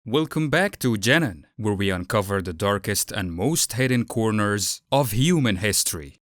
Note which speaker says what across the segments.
Speaker 1: Welcome back to Jenin, where we uncover the darkest and most hidden corners of human history.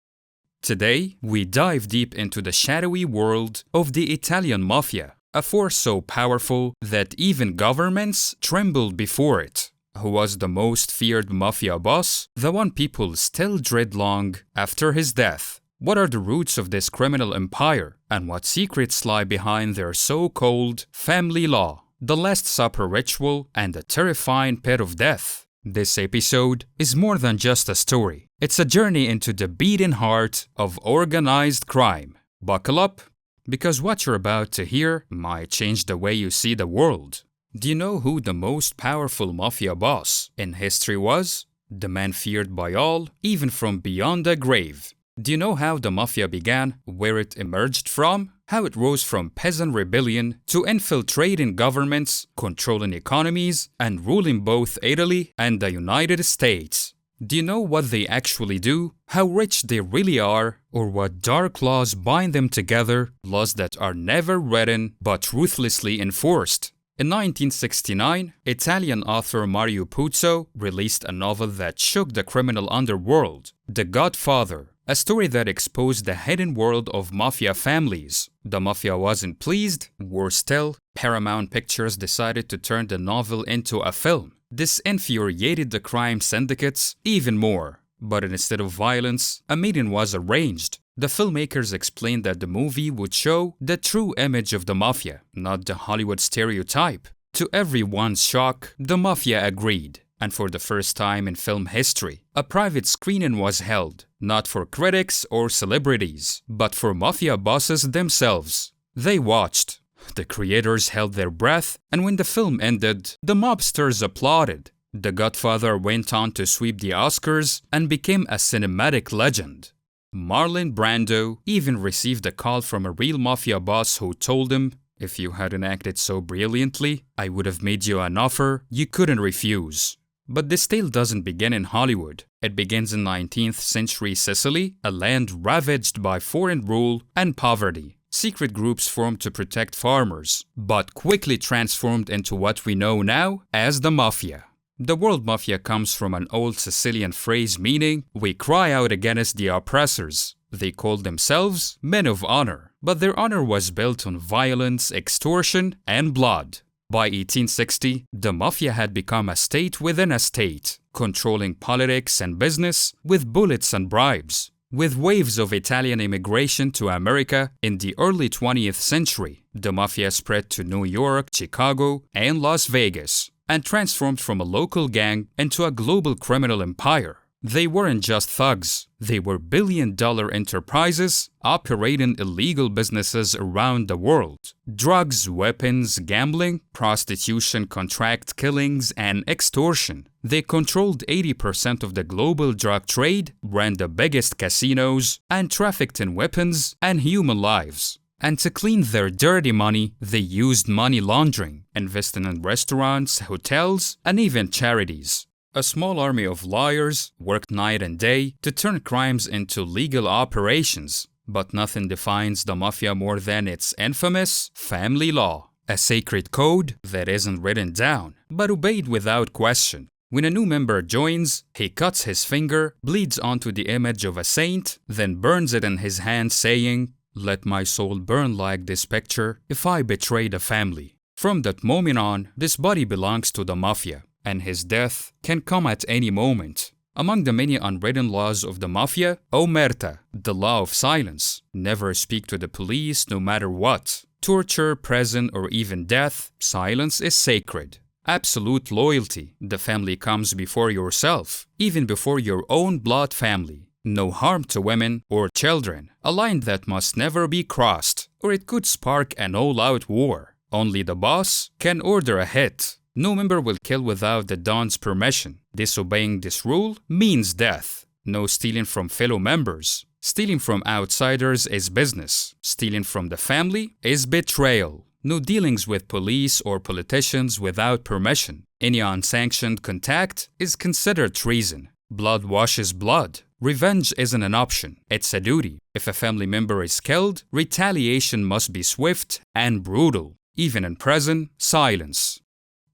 Speaker 1: Today, we dive deep into the shadowy world of the Italian Mafia, a force so powerful that even governments trembled before it. Who was the most feared mafia boss, the one people still dread long after his death? What are the roots of this criminal empire, and what secrets lie behind their so-called family law, the Last Supper ritual, and the terrifying pit of death? This episode is more than just a story. It's a journey into the beating heart of organized crime. Buckle up, because what you're about to hear might change the way you see the world. Do you know who the most powerful mafia boss in history was? The man feared by all, even from beyond the grave. Do you know how the mafia began, where it emerged from, how it rose from peasant rebellion to infiltrating governments, controlling economies, and ruling both Italy and the United States? Do you know what they actually do, how rich they really are, or what dark laws bind them together, laws that are never written but ruthlessly enforced? In 1969, Italian author Mario Puzo released a novel that shook the criminal underworld, The Godfather, a story that exposed the hidden world of mafia families. The mafia wasn't pleased. Worse still, Paramount Pictures decided to turn the novel into a film. This infuriated the crime syndicates even more. But instead of violence, a meeting was arranged. The filmmakers explained that the movie would show the true image of the mafia, not the Hollywood stereotype. To everyone's shock, the mafia agreed. And for the first time in film history, a private screening was held, not for critics or celebrities, but for mafia bosses themselves. They watched. The creators held their breath, and when the film ended, the mobsters applauded. The Godfather went on to sweep the Oscars and became a cinematic legend. Marlon Brando even received a call from a real mafia boss who told him, "If you hadn't acted so brilliantly, I would have made you an offer you couldn't refuse." But this tale doesn't begin in Hollywood. It begins in 19th century Sicily, a land ravaged by foreign rule and poverty. Secret groups formed to protect farmers, but quickly transformed into what we know now as the Mafia. The word mafia comes from an old Sicilian phrase meaning, "we cry out against the oppressors." They called themselves men of honor, but their honor was built on violence, extortion, and blood. By 1860, the mafia had become a state within a state, controlling politics and business with bullets and bribes. With waves of Italian immigration to America in the early 20th century, the mafia spread to New York, Chicago, and Las Vegas, and transformed from a local gang into a global criminal empire. They weren't just thugs, they were billion-dollar enterprises operating illegal businesses around the world. Drugs, weapons, gambling, prostitution, contract killings, and extortion. They controlled 80% of the global drug trade, ran the biggest casinos, and trafficked in weapons and human lives. And to clean their dirty money, they used money laundering, investing in restaurants, hotels, and even charities. A small army of lawyers worked night and day to turn crimes into legal operations. But nothing defines the mafia more than its infamous family law, a sacred code that isn't written down, but obeyed without question. When a new member joins, he cuts his finger, bleeds onto the image of a saint, then burns it in his hand saying, "Let my soul burn like this picture if I betray the family." From that moment on, this body belongs to the mafia, and his death can come at any moment. Among the many unwritten laws of the mafia, Omertà, the law of silence. Never speak to the police no matter what. Torture, prison, or even death, silence is sacred. Absolute loyalty. The family comes before yourself, even before your own blood family. No harm to women or children, a line that must never be crossed, or it could spark an all-out war. Only the boss can order a hit. No member will kill without the Don's permission. Disobeying this rule means death. No stealing from fellow members. Stealing from outsiders is business. Stealing from the family is betrayal. No dealings with police or politicians without permission. Any unsanctioned contact is considered treason. Blood washes blood. Revenge isn't an option, it's a duty. If a family member is killed, retaliation must be swift and brutal. Even in prison, silence.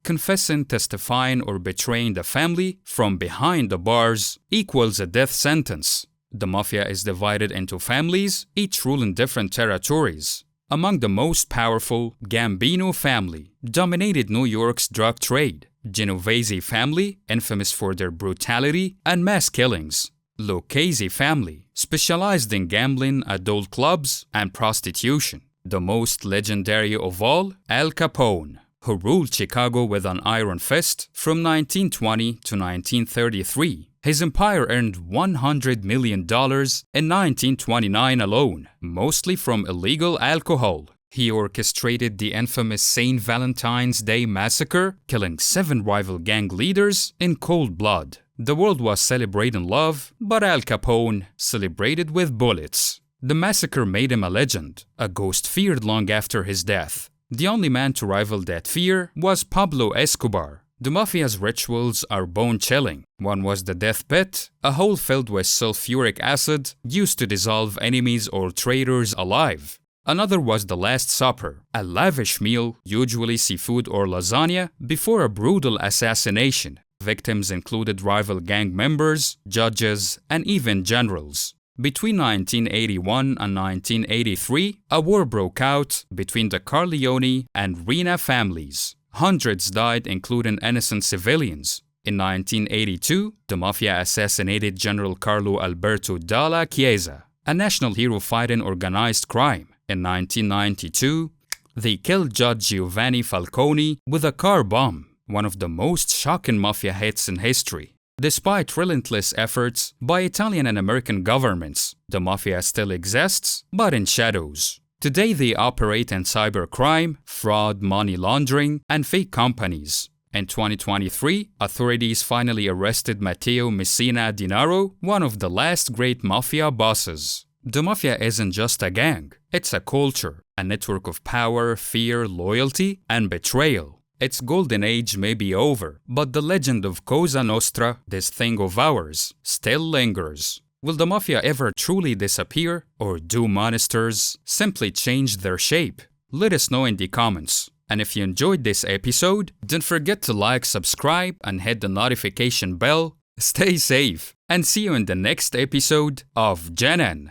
Speaker 1: confessing, testifying, or betraying the family from behind the bars equals a death sentence. The Mafia is divided into families, each ruling different territories. Among the most powerful, Gambino family dominated New York's drug trade. Genovese family, infamous for their brutality and mass killings. Lucchese family, specialized in gambling, adult clubs, and prostitution. The most legendary of all, Al Capone, who ruled Chicago with an iron fist from 1920 to 1933. His empire earned $100 million in 1929 alone, mostly from illegal alcohol. He orchestrated the infamous St. Valentine's Day massacre, killing 7 rival gang leaders in cold blood. The world was celebrating love, but Al Capone celebrated with bullets. The massacre made him a legend, a ghost feared long after his death. The only man to rival that fear was Pablo Escobar. The Mafia's rituals are bone-chilling. One was the death pit, a hole filled with sulfuric acid used to dissolve enemies or traitors alive. Another was the Last Supper, a lavish meal, usually seafood or lasagna, before a brutal assassination. Victims included rival gang members, judges, and even generals. Between 1981 and 1983, a war broke out between the Corleone and Rina families. Hundreds died, including innocent civilians. In 1982, the Mafia assassinated General Carlo Alberto Dalla Chiesa, a national hero fighting organized crime. In 1992, they killed Judge Giovanni Falcone with a car bomb, one of the most shocking Mafia hits in history. Despite relentless efforts by Italian and American governments, the Mafia still exists, but in shadows. Today they operate in cybercrime, fraud, money laundering, and fake companies. In 2023, authorities finally arrested Matteo Messina Denaro, one of the last great Mafia bosses. The Mafia isn't just a gang, it's a culture, a network of power, fear, loyalty, and betrayal. Its golden age may be over, but the legend of Cosa Nostra, this thing of ours, still lingers. Will the Mafia ever truly disappear, or do monsters simply change their shape? Let us know in the comments. And if you enjoyed this episode, don't forget to like, subscribe, and hit the notification bell. Stay safe, and see you in the next episode of Genin.